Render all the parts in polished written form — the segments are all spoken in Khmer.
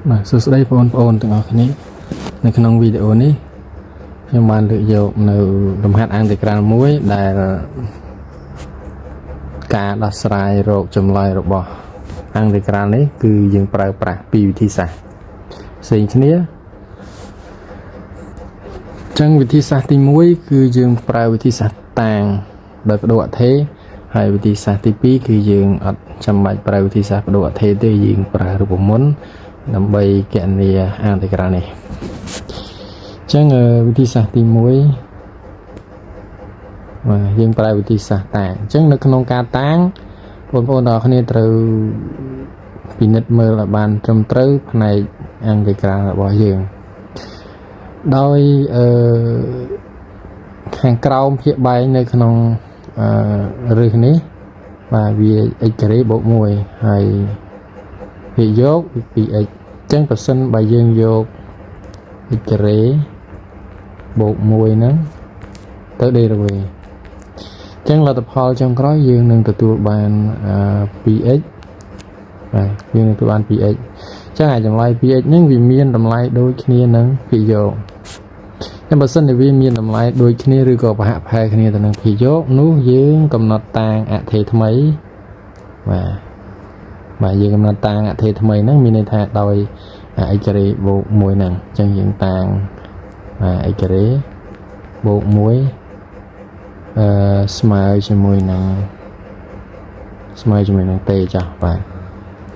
Mà số đây ôn từng ở nàyในขนมวิดีโอนี้ยังបានលើកយកនៅលំហាត់អន្តរក្រមួយដែលការដោះស្រាយរោគចម្លើយរបស់អន្តរក្រនេះគឺយើងប្រើប្រាស់ពីរវិធីសាស្ត្រផ្សេងគ្នាចឹងវិធីសាស្ត្រទី1គឺយើងប្រើវិធីសាស្ត្រតាងដោយបដូរអថេហើយវិធីសាស្ត្រទី2គឺយើងអត់ចាំបាច់ប្រើវិធីសាស្ត្របដូរអថេទេយើងប្រើរូបមន្តដើម្បីគណនាអន្តរក្រនេះចឹងវិធីសាស្ត្រទី1បាទយើងប្រើវិធីសាស្ត្រតាងចឹងនៅក្នុងការតាងបងប្អូនទាំងអស់គ្នាត្រូវពិនិត្យមើលឲ្យបានត្រឹមត្រូវផ្នែកអន្តរក្ររបស់យើងដោយខាងក្រោមភាគបែងនៅក្នុងរឹសនេះបាទវា x ការ៉េបូក1ហើយភាគយកវា 2x ចឹងបើសិនបើយើងយក x ការ៉េបូក1ហ្នឹងទៅ derivative ចឹងលទ្ធផលចុងក្រោយយើងនឹងទទួលបាន 2x បាទយើងនឹងទទួលបាន 2x ចឹងអាចចម្លើយ 2x ហ្នឹងវាមានតម្លៃដូចគ្នានឹងភាគយកតែបើសិនជាវាមានតម្លៃដូចគ្នាឬក៏ប្រហាក់ប្រហែលគ្នាទៅនឹងភាគយកនោះយើងកំណត់តាងអថេថ្មីបាទយើងកំណត់តាងអថេថ្មីហ្នឹងមានន័យថាដោយ x ការ៉េបូក1ហ្នឹងអញ្ចឹងយើងតាងx ការ៉េបូក1ស្មើជាមួយនឹងតេចាស់បាទ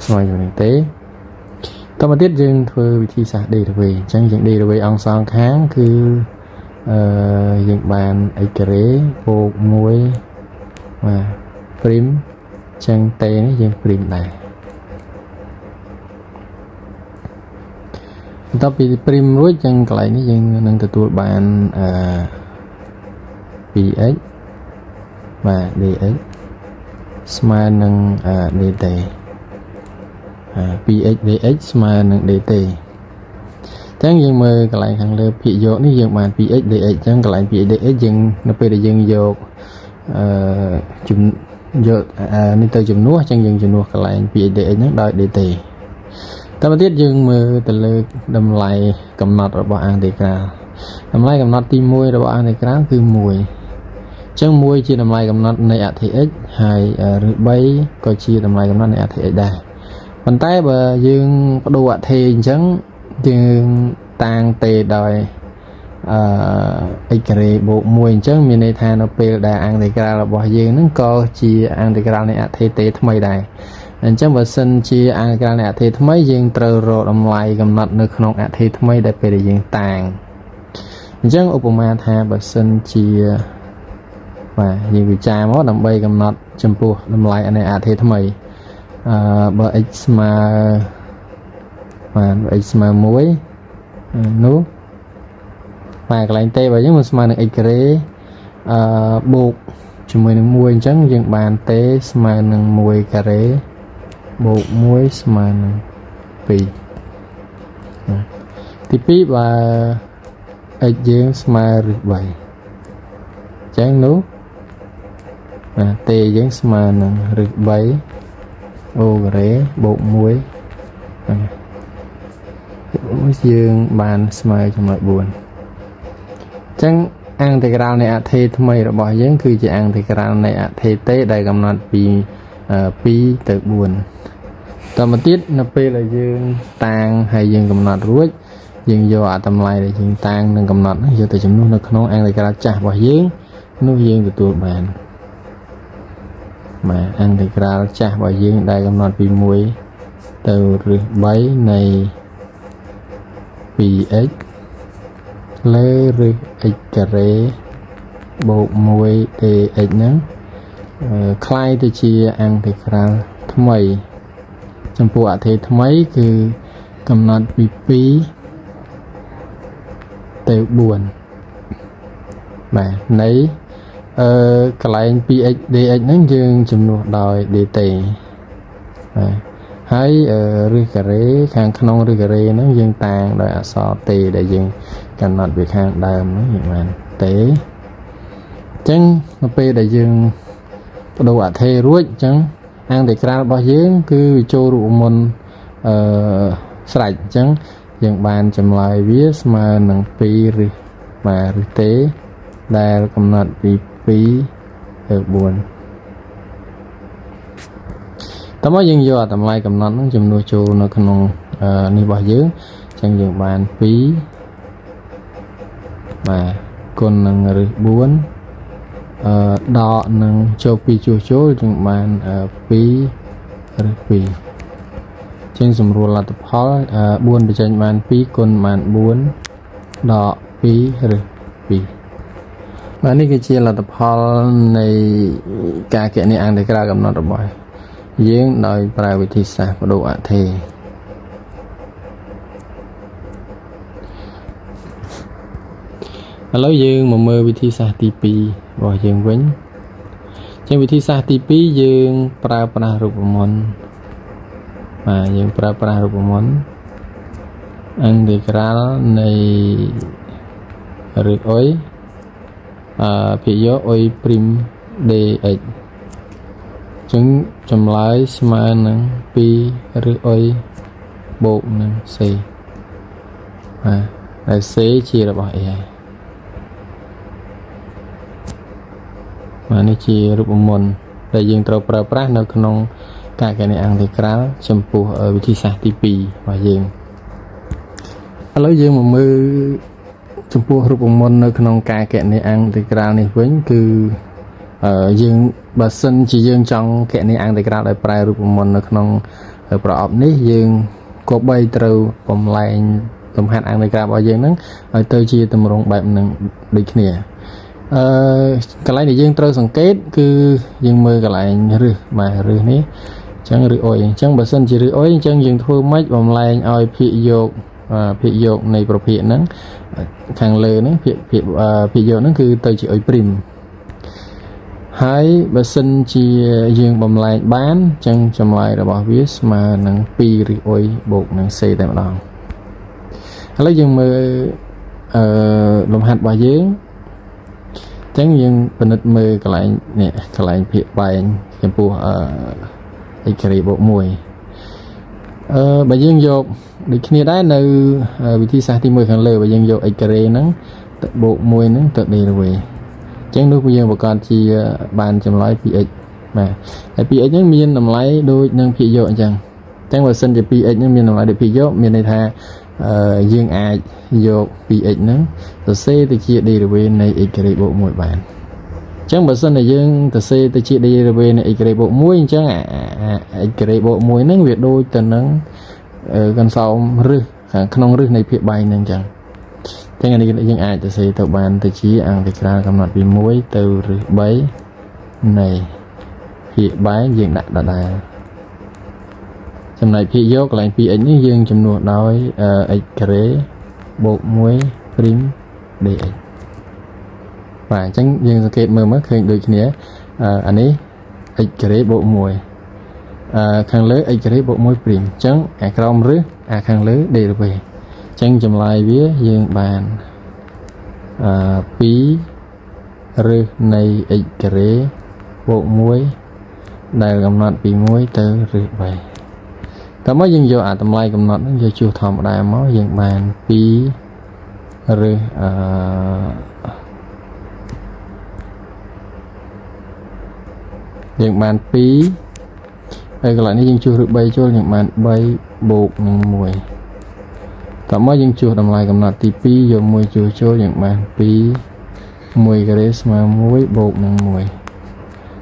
ស្មើជាមួយនឹងតេតមកទៀតយើងធ្វើវិធីសាស្ត្រ derivative អញ្ចឹងយើង derivative អង្គសងខាងគឺយើងបាន x ការ៉េបូក1បាទព្រីមអញ្ចឹងតេនេះយើងព្រីមដែរបន្ទាប់ពីព្រីមរួចចឹងកន្លែងនេះយើងនឹងទទួលបាន 2x បាទ dx ស្មើនឹង dt 2x dx ស្មើនឹង dt អញ្ចឹងយើងមើលកន្លែងខាងលើភាគយកនេះយើងបាន 2x dx អញ្ចឹងកន្លែង 2x dx យើងនៅពេលដែលយើងយកនេះទៅជំនួសអញ្ចឹងយើងជំនួសកន្លែង 2x dx ហ្នឹងដោយ dt តែមកទៀតយើងមើលទៅលើតម្លៃកំណត់របស់អន្តរក្រតម្លៃកំណត់ទី1របស់អន្តរក្រគឺ1អញ្ចឹង1ជាតម្លៃកំណត់នៃអធិ x ហើយឬ3ក៏ជាតម្លៃកំណត់នៃអធិ x ដែរប៉ុន្តែបើយើងបដូរអធិអញ្ចឹងយើងតាងតេដោយ x ការ៉េបូក1អញ្ចឹងមានន័យថានៅពេលដែលអន្តរក្ររបស់យើងហ្នឹងក៏ជាអន្តរក្រនៃអធិតេថ្មីដែរអញ្ចឹងបើសិនជាអន្តរក្រនៃអធិថ្មីយើងត្រូវរកតម្លៃកំណត់នៅក្នុងអធិថ្មីដែលពេលដែលយើងតាងអញ្ចឹងឧបមាថាបើសិនជាបាទយើងវិចារមកដើម្បីកំណត់ចំពោះតម្លៃនៃអធិថ្មីបើ x ស្មើបាទ x ស្មើ1នោះបាទកន្លែងតេបើយើងមិនស្មើនឹង x ការ៉េបូកជាមួយនឹង1អញ្ចឹងយើងបានតេស្មើនឹង1ការ៉េបូក1ស្មើនឹង2ទី2បើ x យើងស្មើឬ3អញ្ចឹងនោះបាទតេយើងស្មើនឹងឬ3អូការ៉េបូក1យើងបានស្មើចំណុច4អញ្ចឹងអន្តរក្រនៃអធិថ្មីរបស់យើងគឺជាអន្តរក្រនៃអធិតេដែលកំណត់ពី2ទៅ4តមកទៀតនៅពេលដែលយើងតាងហើយយើងកំណត់រួចយើងយកអាតម្លៃដែលយើងតាងនិងកំណត់យកទៅចំនួននៅក្នុងអន្តរក្រចាស់របស់យើងនោះយើងទទួលបានបាទអន្តរក្រចាស់របស់យើងដែលកំណត់ពី1ទៅឬ3នៃ 2x លើឬ x ការ៉េបូក1 dx ហ្នឹងคล้ายទៅជាអន្តរក្រថ្មីចំពោះអធិថ្មីគឺកំណត់ពី2ទៅ4បាទនៃកន្លែង 2x dx ហ្នឹងយើងជំនួសដោយ dt បាទហើយឬការ៉េខាងក្នុងឬការ៉េហ្នឹងយើងតាងដោយអក្សរតេដែលយើងកំណត់វាខាងដើមហ្នឹងយើងបានតេអញ្ចឹងនៅពេលដែលយើងបដូរអធិរួចអញ្ចឹងអន្តរក្ររបស់យើងគឺវាចូលរូបមន្ត ស្រេចអញ្ចឹងយើងបានចម្លើយវាស្មើនឹង2ឬបាទឬទេដែលកំណត់ពី2ទៅ4តើមកយើងយកតម្លៃកំណត់ហ្នឹងចំនួនចូលនៅក្នុងនេះរបស់យើងអញ្ចឹងយើងបាន2បាទគុណនឹងឬ4ដកនឹងចូល2ជួសចូលយើងបាន2ឬ2ជាងសម្រួលលទ្ធផល4បញ្ចេញបាន2គុណបាន4ដក2ឬ2បាទនេះគឺជាលទ្ធផលនៃការគណនាអង្គក្រៅកំណត់របស់យើងដោយប្រើវិធីសាស្ត្របដូរអថេរឥឡូវយើងមកមើលវិធីសាស្ត្រទី2របស់យើងវិញជាវិធីសាស្ត្រទី2យើងប្រើប្រាស់រូបមន្តបាទយើងប្រើប្រាស់រូបមន្តអង្គក្រៅនៃឬអុយភាគយកអុយព្រីម dx ចឹងចម្លើយស្មើនឹង2ឬអុយបូកនឹង c បាទហើយ c ជារបស់ a បាទនេះជារូបមន្តដែលយើងត្រូវប្រើប្រាស់នៅក្នុងការគណនាអង្គក្រៅចំពោះវិធីសាស្ត្រទី2របស់យើងឥឡូវយើងមកមើលចំពោះរូបមន្តនៅក្នុងការគណនាអង្គក្រៅនេះវិញគឺយើងបើសិនជាយើងចង់គណនាអង្គក្រៅដោយប្រើរូបមន្តនៅក្នុងប្រអប់នេះយើងគប្បីត្រូវបំលែងលំហាត់អង្គក្រៅរបស់យើងហ្នឹងឲ្យទៅជាទម្រង់បែបហ្នឹងដូចគ្នាកន្លែងដែលយើងត្រូវសង្កេតគឺយើងមើលកន្លែងរឹសបាទរឹសនេះអញ្ចឹងឬអុយអញ្ចឹងបើសិនជាឬអុយអញ្ចឹងយើងធ្វើម៉េចបំលែងឲ្យភាគយកនៃប្រភេទហ្នឹងខាងលើហ្នឹងភាគយកហ្នឹងគឺទៅជាអុយព្រីមហើយបើសិនជាយើងបំលែងបានអញ្ចឹងចម្លើយរបស់វាស្មើនឹង2ឬអុយបូកនឹង c តែម្ដងឥឡូវយើងមើលលំហាត់របស់យើងអញ្ចឹងយើងពិនិត្យមើលកន្លែងនេះកន្លែងភាគបែងចំពោះx ការ៉េបូក1បើយើងយកដូចគ្នាដែរនៅវិធីសាស្ត្រទី1ខាងលើបើយើងយក x ការ៉េហ្នឹងទៅបូក1ហ្នឹងទៅ derivative អញ្ចឹងនោះយើងប្រកាសជាបានចម្លើយ 2x បាទហើយ 2x ហ្នឹងមានតម្លៃដូចនឹងភាគយកអញ្ចឹងបើសិនជា 2x ហ្នឹងមានតម្លៃដូចភាគយកមានន័យថាយើងអាចយក 2x ហ្នឹងសរសេរទៅជា derivative នៃ x ការ៉េបូក1បានអញ្ចឹងបើសិនជាយើងសរសេរទៅជា derivative នៃ x ការ៉េបូក1អញ្ចឹងx ការ៉េបូក1ហ្នឹងវាដូចទៅនឹងកន្សោមរឹសខាងក្នុងរឹសនៃភាគបែងហ្នឹងអញ្ចឹងអានេះយើងអាចសរសេរទៅបានទៅជាអង្គក្រៅកំណត់ពី1ទៅរឹស3នៃភាគបែងយើងដាក់ដដែលចំណែកភាគយកកន្លែង 2x នេះយើងចំនួនដោយ x ការ៉េបូក1ព្រីម dx បាទអញ្ចឹងយើងសង្កេតមើលឃើញដូចគ្នាអានេះ x ការ៉េបូក1ខាងលើ x ការ៉េបូក1ព្រីមអញ្ចឹងអាក្រោមរឹសអាខាងលើ derivative អញ្ចឹងចម្លើយវាយើងបាន2រឹសនៃ x ការ៉េបូក1ដែលកំណត់ពី1ទៅរឹស3តើមកយើងយកអាតម្លៃកំណត់ហ្នឹងយកជួសធម្មតាមកយើងបាន2រឹសយើងបាន2ហើយកន្លែងនេះយើងជួសរឹស3ចូលយើងបាន3បូកនឹង1តើមកយើងជួសតម្លៃកំណត់ទី2យក1ជួសចូលយើងបាន2 1ការ៉េស្មើ1បូកនឹង1អញ្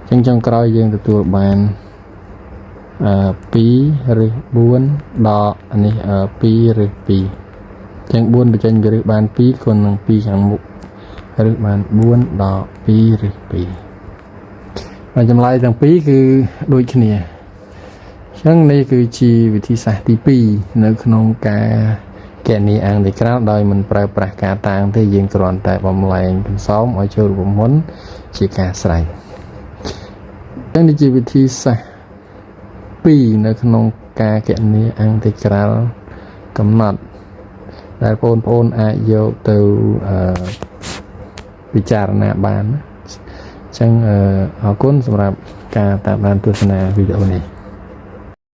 ចឹងចុងក្រោយយើងទទួលបាន2ឬ4ដកនេះ2ឬ2អញ្ចឹង4បញ្ចេញពីរឹសបាន2គុណនឹង2ខាងមុខឬបាន4ដក2ឬ2ហើយចម្លើយទាំងពីរគឺដូចគ្នាអញ្ចឹងនេះគឺជាវិធីសាស្ត្រទី2នៅក្នុងការគណនាអង្គក្រៅដោយមិនប្រើប្រាស់ការតាំងទេយើងគ្រាន់តែបំលែងកន្សោមឲ្យចូលរូបមន្តជាការស្រេចអញ្ចឹងនេះជាវិធីសាស្ត្រ2នៅក្នុងការគណនាអង្គក្រៅកំណត់ដែលបងប្អូនអាចយកទៅពិចារណាបានអញ្ចឹងអរគុណសម្រាប់ការតាមដានទស្សនាវីដេអូនេះ